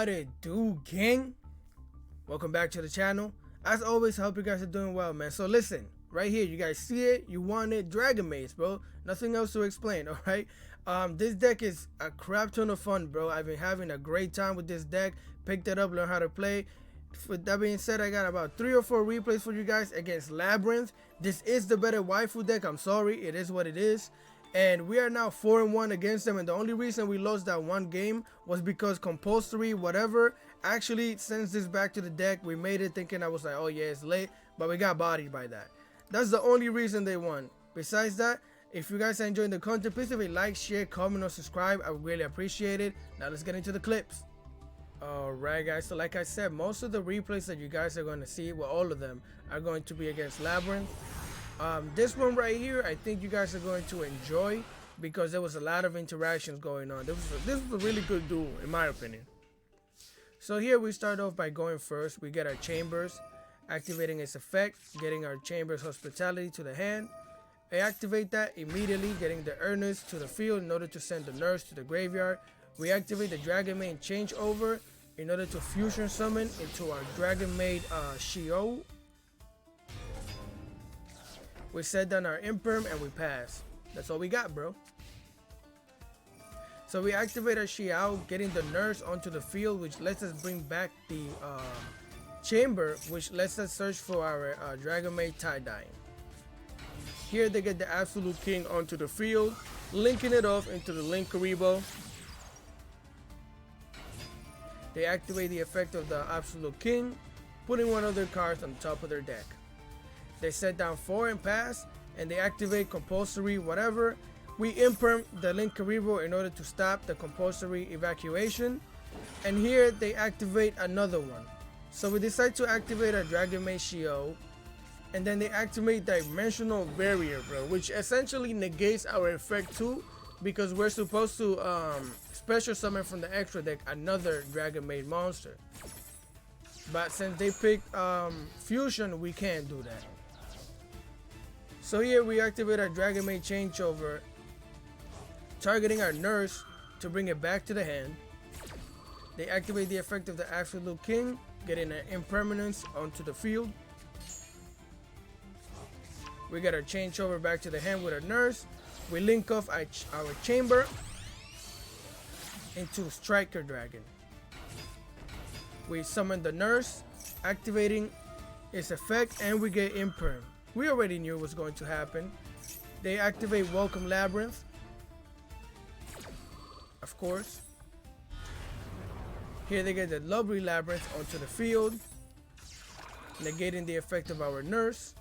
What it do, gang? Welcome back to the channel. As always, I hope you guys are doing well, man. So listen, right here, you guys see it, you want it, Dragon Maids, bro. Nothing else to explain, all right? This deck is a crap ton of fun, bro. I've been having a great time with this deck. Picked it up, learned how to play. With that being said, I got about 3 or 4 replays for you guys against Labyrinth. This is the better waifu deck. I'm sorry, it is what it is. And we are now 4-1 against them, and the only reason we lost that one game was because compulsory whatever actually sends this back to the deck. We made it thinking I was like, oh yeah, it's late, but we got bodied by that. That's the only reason they won. Besides that, if you guys are enjoying the content, please leave a like, share, comment, or subscribe. I would really appreciate it. Now let's get into the clips. Alright guys, so like I said, most of the replays that you guys are going to see, well, all of them are going to be against Labyrinth. This one right here, I think you guys are going to enjoy because there was a lot of interactions going on. This was a really good duel, in my opinion. So here we start off by going first. We get our chambers, activating its effect, getting our chambers hospitality to the hand. I activate that immediately, getting the earnest to the field in order to send the nurse to the graveyard. We activate the Dragon Maid changeover in order to fusion summon into our Dragon Maid Shio. We set down our imperm and we pass. That's all we got, bro. So we activate our Xiao, getting the nurse onto the field, which lets us bring back the chamber, which lets us search for our Dragon Maid tie-dyeing. Here they get the Absolute King onto the field, linking it off into the Link Karibo. They activate the effect of the Absolute King, putting one of their cards on top of their deck. They set down 4 and pass, and they activate compulsory whatever. We imperm the Link Karibo in order to stop the compulsory evacuation. And here they activate another one. So we decide to activate our Dragon Maid Shio. And then they activate Dimensional Barrier, bro, which essentially negates our effect too, because we're supposed to special summon from the extra deck another Dragon Maid monster. But since they picked Fusion, we can't do that. So here we activate our Dragon Maid changeover, targeting our nurse to bring it back to the hand. They activate the effect of the Absolute King, getting an impermanence onto the field. We get our changeover back to the hand with our nurse. We link off our chamber into Striker Dragon. We summon the nurse, activating its effect, and we get imperm. We already knew what was going to happen. They activate Welcome Labyrinth, of course. Here they get the lovely Labyrinth onto the field, negating the effect of our nurse.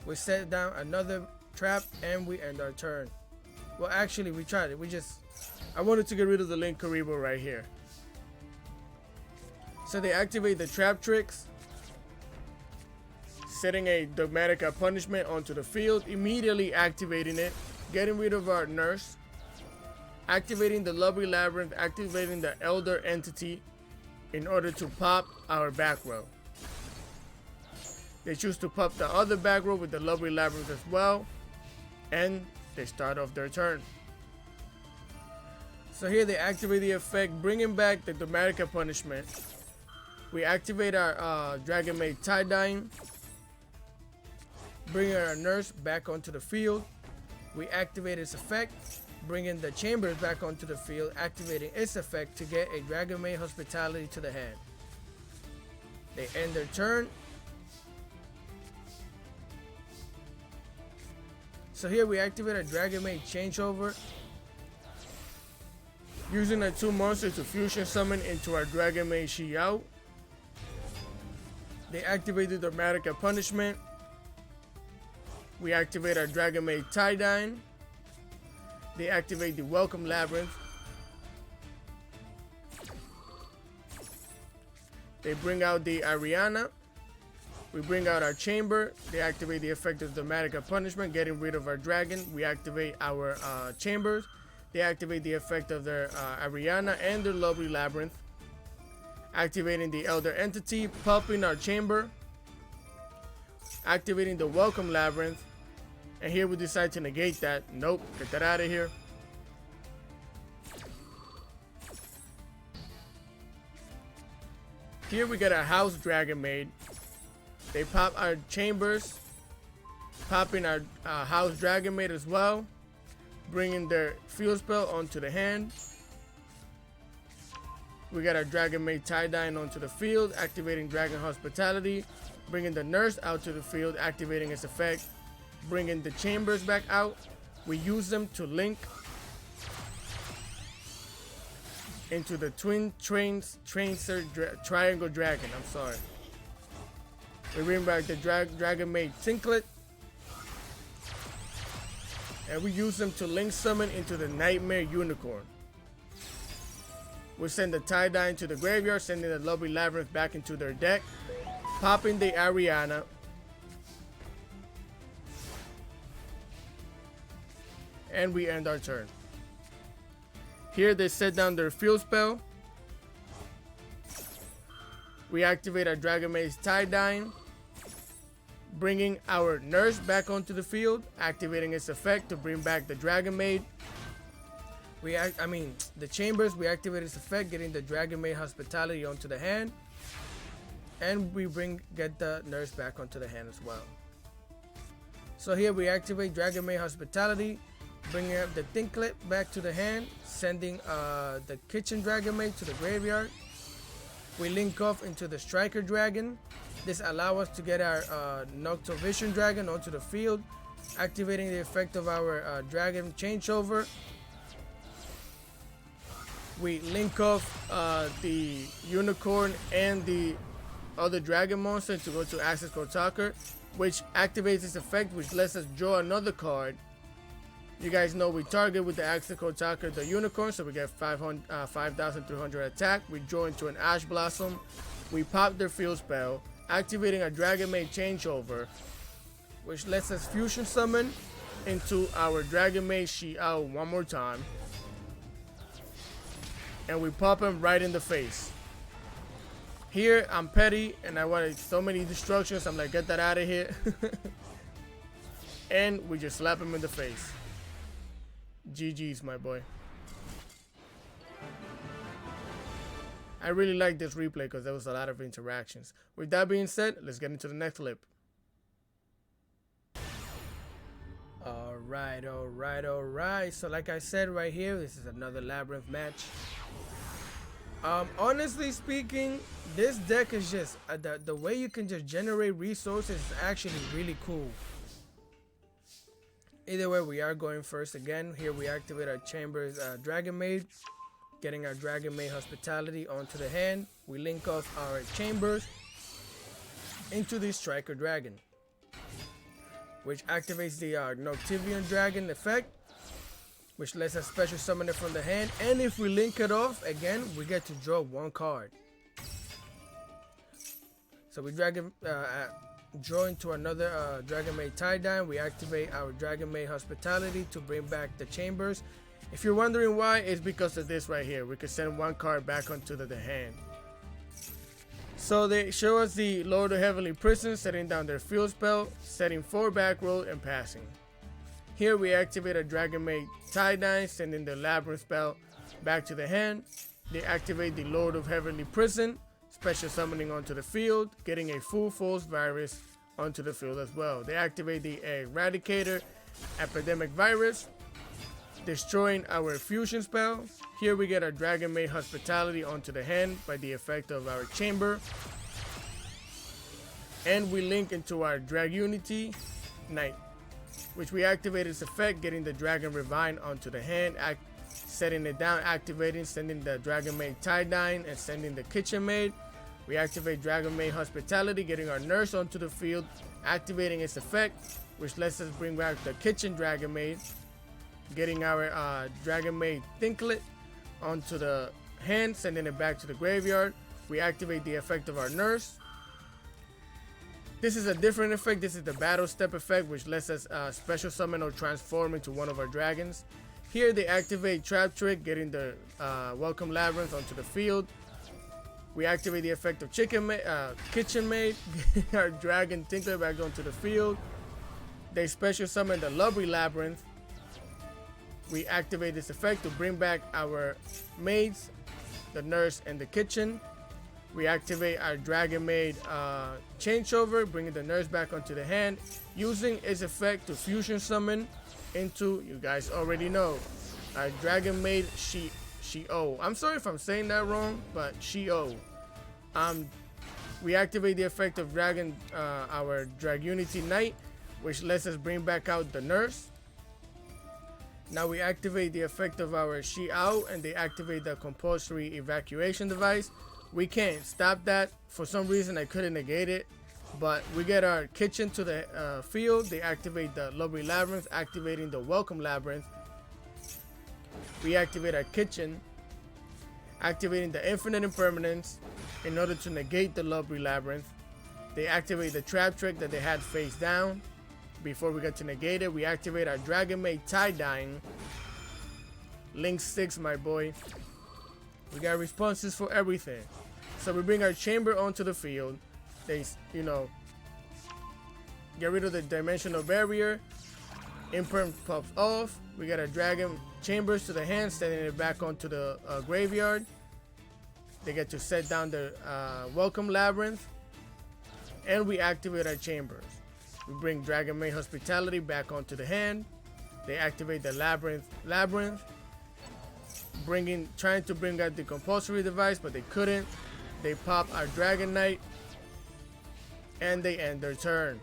We set down another trap and we end our turn. Well, actually, we tried it. I wanted to get rid of the Link Karibo right here. So they activate the trap tricks, setting a Dogmatica punishment onto the field, immediately activating it, getting rid of our nurse, activating the lovely Labyrinth, activating the Elder Entity in order to pop our back row. They choose to pop the other back row with the lovely Labyrinth as well, and they start off their turn. So here they activate the effect, bringing back the Dogmatica punishment. We activate our Dragon Maid tie-dyeing, bringing our nurse back onto the field. We activate its effect, bringing the chambers back onto the field, activating its effect to get a Dragon Maid hospitality to the hand. They end their turn. So here we activate our Dragon Maid changeover, using our 2 monsters to fusion summon into our Dragon Maid Xiao. They activate the Dogmatica punishment. We activate our Dragon Maid tie-dyeing. They activate the Welcome Labyrinth. They bring out the Ariana. We bring out our chamber. They activate the effect of Dogmatica punishment, getting rid of our dragon. We activate our chambers. They activate the effect of their Ariana and their lovely Labyrinth, activating the Elder Entity, popping our chamber, activating the Welcome Labyrinth, and here we decide to negate that. Nope, get that out of here. Here we got a house dragon maid. They pop our chambers, popping our house dragon maid as well, bringing their field spell onto the hand. We got our dragon maid tie-dyeing onto the field, activating dragon hospitality, bringing the nurse out to the field, activating its effect, bringing the chambers back out. We use them to link into the triangle dragon. I'm sorry. We bring back the dragon maid Tinklet, and we use them to link summon into the nightmare unicorn. We send the tie-dye into the graveyard, sending the lovely Labyrinth back into their deck, popping the Ariana, and we end our turn. Here they set down their field spell. We activate our Dragon Maid's tie-dyeing, bringing our nurse back onto the field, activating its effect to bring back the Dragon Maid. The chambers, we activate its effect, getting the Dragon Maid hospitality onto the hand, and we get the nurse back onto the hand as well. So here we activate Dragon Maid hospitality, bringing up the Thinklet back to the hand, sending the kitchen Dragon Maid to the graveyard. We link off into the Striker Dragon. This allows us to get our Noctovision Dragon onto the field, activating the effect of our Dragon Changeover. We link off the Unicorn and the other Dragon Monster to go to Access Code Talker, which activates this effect, which lets us draw another card. You guys know we target with the Access Code Talker the Unicorn, so we get 5,300 attack. We draw into an Ash Blossom. We pop their field spell, activating a Dragon Maid Changeover, which lets us fusion summon into our Dragon Maid Xiao one more time. And we pop him right in the face. Here I'm petty and I wanted so many destructions. I'm like, get that out of here. And we just slap him in the face. GG's, my boy. I really like this replay because there was a lot of interactions. With that being said, let's get into the next clip. Alright. So like I said right here, this is another Labyrinth match. Honestly speaking, this deck is just the way you can just generate resources is actually really cool. Either way, we are going first again. Here we activate our Chambers Dragon Maid, getting our Dragon Maid Hospitality onto the hand. We link off our Chambers into the Striker Dragon, which activates the Noctivian Dragon effect, which lets us special summon it from the hand. And if we link it off again, we get to draw one card. So we draw into another Dragon Maid tie-dye. We activate our Dragon Maid Hospitality to bring back the Chambers. If you're wondering why, it's because of this right here. We can send one card back onto the hand. So they show us the Lord of Heavenly Prison, setting down their field spell, setting 4 back row and passing. Here we activate a Dragon Maid tie-dye, sending the Labyrinth spell back to the hand. They activate the Lord of Heavenly Prison, special summoning onto the field, getting a full force virus onto the field as well. They activate the Eradicator Epidemic Virus, destroying our fusion spell. Here we get our Dragon Maid Hospitality onto the hand by the effect of our Chamber. And we link into our Drag Unity Knight, which we activate its effect, getting the Dragon Revive onto the hand, setting it down, activating, sending the Dragon Maid tie-dye and sending the Kitchen Maid. We activate Dragon Maid Hospitality, getting our Nurse onto the field, activating its effect, which lets us bring back the Kitchen Dragon Maid, getting our Dragon Maid Thinklet onto the hand, sending it back to the graveyard. We activate the effect of our Nurse. This is a different effect. This is the Battle Step effect, which lets us special summon or transform into one of our dragons. Here they activate Trap Trick, getting the Welcome Labyrinth onto the field. We activate the effect of Kitchen Maid, getting our Dragon Tinkler back onto the field. They special summon the Lovely Labyrinth. We activate this effect to bring back our Maids, the Nurse, and the Kitchen. We activate our Dragon Maid changeover, bringing the nurse back onto the hand, using its effect to fusion summon into, you guys already know, our Dragon Maid She-O. I'm sorry if I'm saying that wrong, but She-O. We activate the effect of our Dragunity Knight, which lets us bring back out the nurse. Now we activate the effect of our She-Ao, and they activate the compulsory evacuation device. We can't stop that. For some reason, I couldn't negate it. But we get our kitchen to the field. They activate the Lovely Labyrinth, activating the Welcome Labyrinth. We activate our kitchen, activating the Infinite Impermanence in order to negate the Lovely Labyrinth. They activate the Trap Trick that they had face down. Before we get to negate it, we activate our Dragon Maid Tie-Dyeing. Link 6, my boy. We got responses for everything. So we bring our chamber onto the field. They, get rid of the dimensional barrier. Imperm pops off. We got our dragon chambers to the hand, sending it back onto the graveyard. They get to set down the Welcome Labyrinth. And we activate our chambers. We bring Dragon Maid Hospitality back onto the hand. They activate the Labyrinth, trying to bring out the compulsory device, but they couldn't. They pop our Dragon Knight, and they end their turn.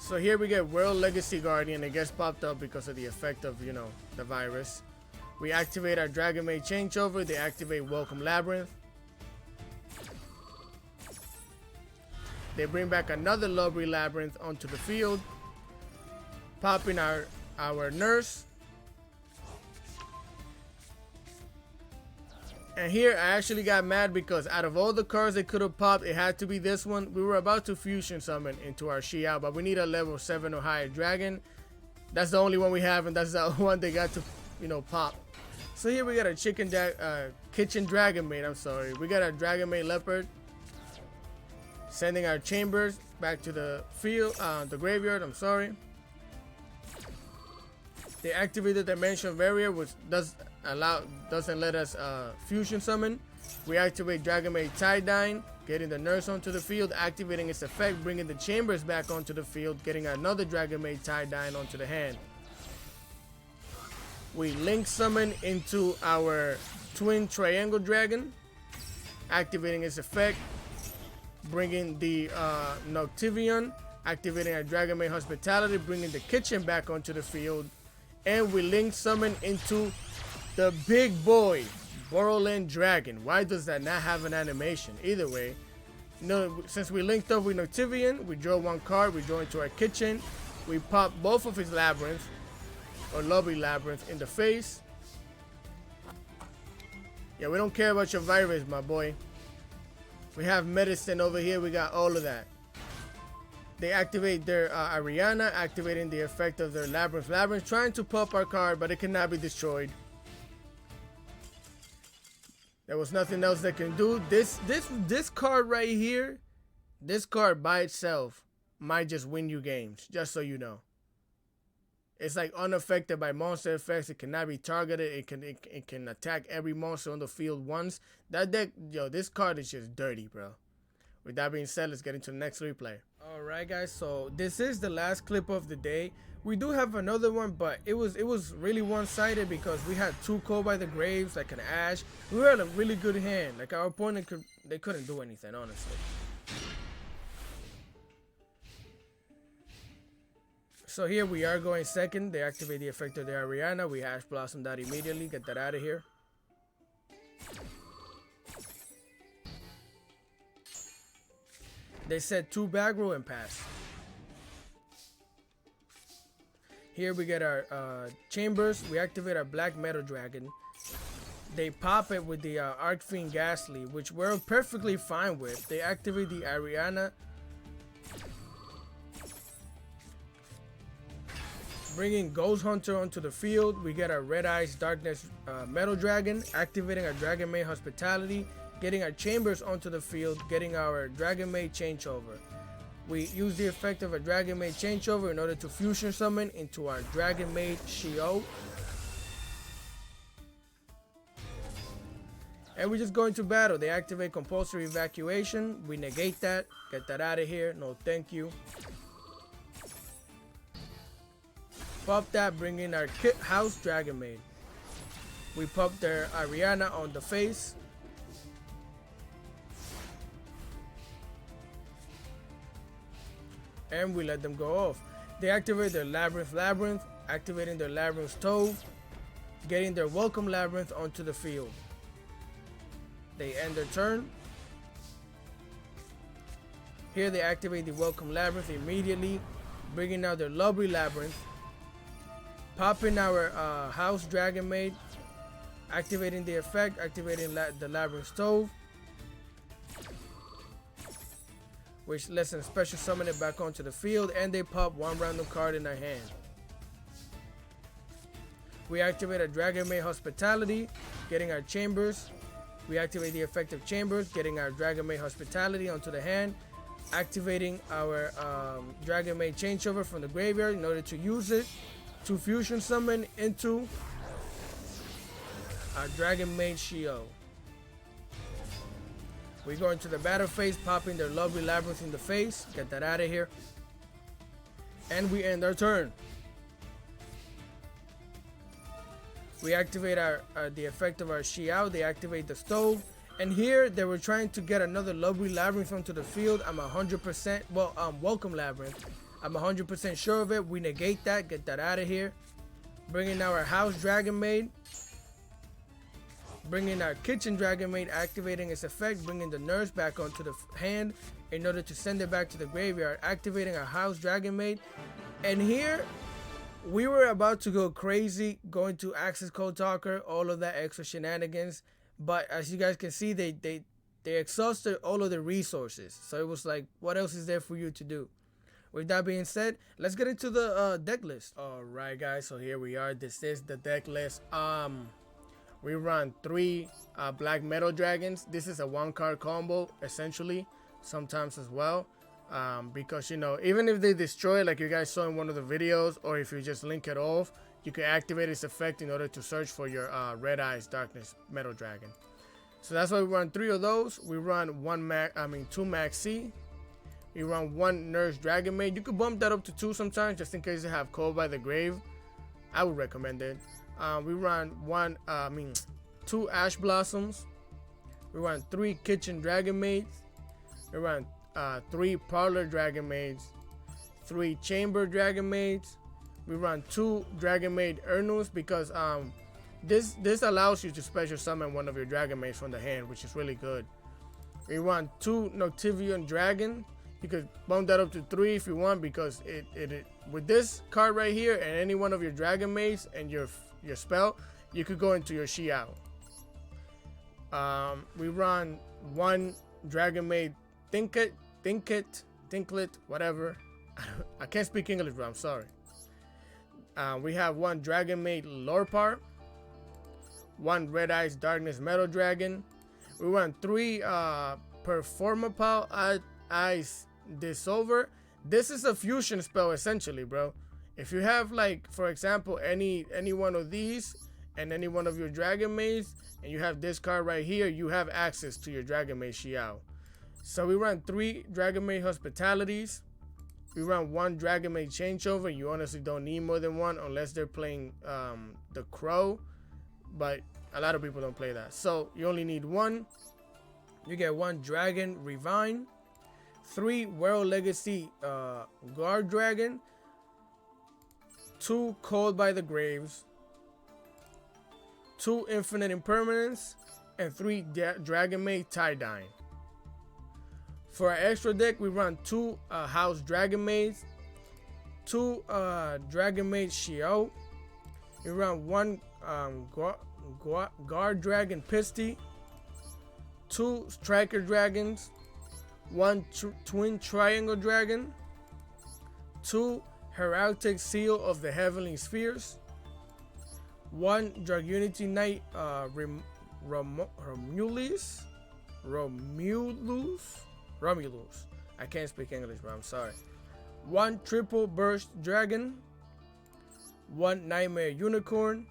So here we get World Legacy Guardian. It gets popped up because of the effect of, the virus. We activate our Dragon Maid changeover. They activate Welcome Labyrinth. They bring back another Lovely Labyrinth onto the field, popping our nurse. And here I actually got mad because out of all the cards they could have popped, it had to be this one. We were about to fusion summon into our She-Ao, but we need a level 7 or higher dragon. That's the only one we have, and that's the one they got to, pop. So here we got a kitchen Dragon Maid. I'm sorry. We got our Dragon Maid Leopard, sending our chambers back to the field, the graveyard. I'm sorry. They activate the dimensional barrier, which doesn't let us fusion summon. We activate Dragon Maid Tie-Dyeing, getting the nurse onto the field, activating its effect, bringing the chambers back onto the field, getting another Dragon Maid Tie-Dyeing onto the hand. We link summon into our Twin Triangle Dragon, activating its effect, bringing the Noctivion, activating our Dragon Maid Hospitality, bringing the kitchen back onto the field, and we link summon into the big boy, Borderland Dragon. Why does that not have an animation? Either way, since we linked up with Noctivion, we draw one card, we draw into our kitchen, we pop both of his Labyrinth, or Lovely Labyrinth, in the face. Yeah, we don't care about your virus, my boy. We have medicine over here, we got all of that. They activate their Ariana, activating the effect of their Labyrinth, trying to pop our card, but it cannot be destroyed. There was nothing else they can do. This card right here, this card by itself might just win you games, just so you know. It's like unaffected by monster effects. It cannot be targeted. It can attack every monster on the field once. That deck, this card is just dirty, bro. With that being said, let's get into the next replay. Alright guys, so this is the last clip of the day. We do have another one, but it was really one-sided because we had two Call by the Graves, like an Ash. We had a really good hand. Like our opponent they couldn't do anything, honestly. So here we are going second. They activate the effect of the Ariana. We Ash Blossom that immediately. Get that out of here. They said 2 back row and pass. Here we get our chambers. We activate our Black Metal Dragon. They pop it with the Arcfiend Ghastly, which we're perfectly fine with. They activate the Ariana, bringing Ghost Hunter onto the field. We get our Red Eyes Darkness Metal Dragon, activating our Dragon Maid Hospitality, getting our chambers onto the field, getting our Dragon Maid Changeover. We use the effect of a Dragon Maid Changeover in order to fusion summon into our Dragon Maid She-O. And we just go into battle. They activate compulsory evacuation. We negate that. Get that out of here. No, thank you. Pop that. Bring in our House Dragon Maid. We pop their Ariana on the face. And we let them go off. They activate their Labyrinth, activating their Labyrinth Stove, getting their Welcome Labyrinth onto the field. They end their turn. Here they activate the Welcome Labyrinth immediately, bringing out their Lovely Labyrinth, popping our House Dragon Maid, activating the effect, activating the Labyrinth Stove, which lets them special summon it back onto the field, and they pop one random card in their hand. We activate our Dragon Maid Hospitality, getting our Chambers. We activate the effect of Chambers, getting our Dragon Maid Hospitality onto the hand, activating our Dragon Maid Changeover from the graveyard in order to use it to fusion summon into our Dragon Maid Shio. We go into the battle phase, popping their Lovely Labyrinth in the face. Get that out of here. And we end our turn. We activate the effect of our Xiao. They activate the stove. And here they were trying to get another Lovely Labyrinth onto the field. I'm 100%, Welcome Labyrinth. I'm 100% sure of it. We negate that. Get that out of here. Bringing our House Dragon Maid. Bringing our Kitchen Dragon Maid, activating its effect, bringing the nurse back onto the hand in order to send it back to the graveyard, activating our House Dragon Maid. And here we were about to go crazy, going to Access Code Talker, all of that extra shenanigans. But as you guys can see, they exhausted all of the resources. So it was like, what else is there for you to do? With that being said, let's get into the deck list. All right, guys. So here we are. This is the deck list. We run 3 Black Metal Dragons. This is a 1-card combo, essentially, sometimes as well. Because, you know, even if they destroy, like you guys saw in one of the videos, or if you just link it off, you can activate its effect in order to search for your Red Eyes Darkness Metal Dragon. So that's why we run 3 of those. We run 2 Max C. We run 1 Nurse Dragon Maid. You could bump that up to 2 sometimes, just in case you have Cold by the Grave. I would recommend it. We run 2 Ash Blossoms. We run 3 Kitchen Dragon Maids. We run 3 Parlor Dragon Maids. 3 Chamber Dragon Maids. We run 2 Dragon Maid Urnus because this allows you to special summon one of your Dragon Maids from the hand, which is really good. We run 2 Noctivian Dragon. You could bump that up to 3 if you want, because it with this card right here and any one of your Dragon Maids and your spell, you could go into your Xiao. We run 1 Dragon Maid Thinklet, whatever. I can't speak English, bro. I'm sorry. We have 1 Dragon Maid Lorpar, 1 Red Eyes Darkness Metal Dragon. We run 3 Performapal Eyes Dissolver. This is a fusion spell, essentially, bro. If you have, like, for example, any one of these and any one of your Dragon Maids, and you have this card right here, you have access to your Dragon Maid Xiao. So we run 3 Dragon Maid Hospitalities. We run 1 Dragon Maid Changeover. You honestly don't need more than 1 unless they're playing the Crow, but a lot of people don't play that. So you only need 1. You get 1 Dragon Revine, 3 World Legacy Guard Dragon, 2 Cold by the Graves, 2 Infinite Impermanence, and 3 Dragon Maid Tie-Dye. For our extra deck, we run 2 House Dragon Maids, 2 Dragon Maid Xiao. We run 1 Guard Dragon Pisty, 2 Striker Dragons, 1 Twin Triangle Dragon, 2 Heraldic Seal of the Heavenly Spheres, 1 Dragunity Knight Romulus. I can't speak English, but I'm sorry. 1 Triple Burst Dragon, 1 Nightmare Unicorn,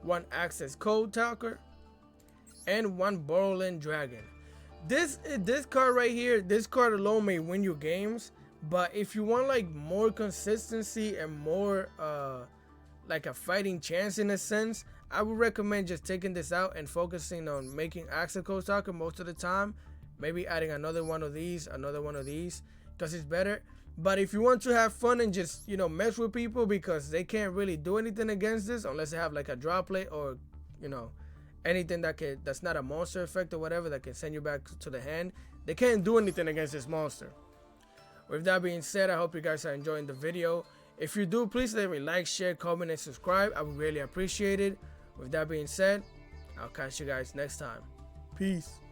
1 Access Code Talker, and 1 Borderland Dragon. This card right here, this card alone may win you games, but if you want like more consistency and more like a fighting chance in a sense, I would recommend just taking this out and focusing on making Axel Soccer most of the time. Maybe adding another one of these, because it's better. But if you want to have fun and just, you know, mess with people, because they can't really do anything against this unless they have like a drop plate or, you know, anything that's not a monster effect or whatever that can send you back to the hand. They can't do anything against this monster. With that being said, I hope you guys are enjoying the video. If you do, please let me like, share, comment, and subscribe. I would really appreciate it. With that being said, I'll catch you guys next time. Peace.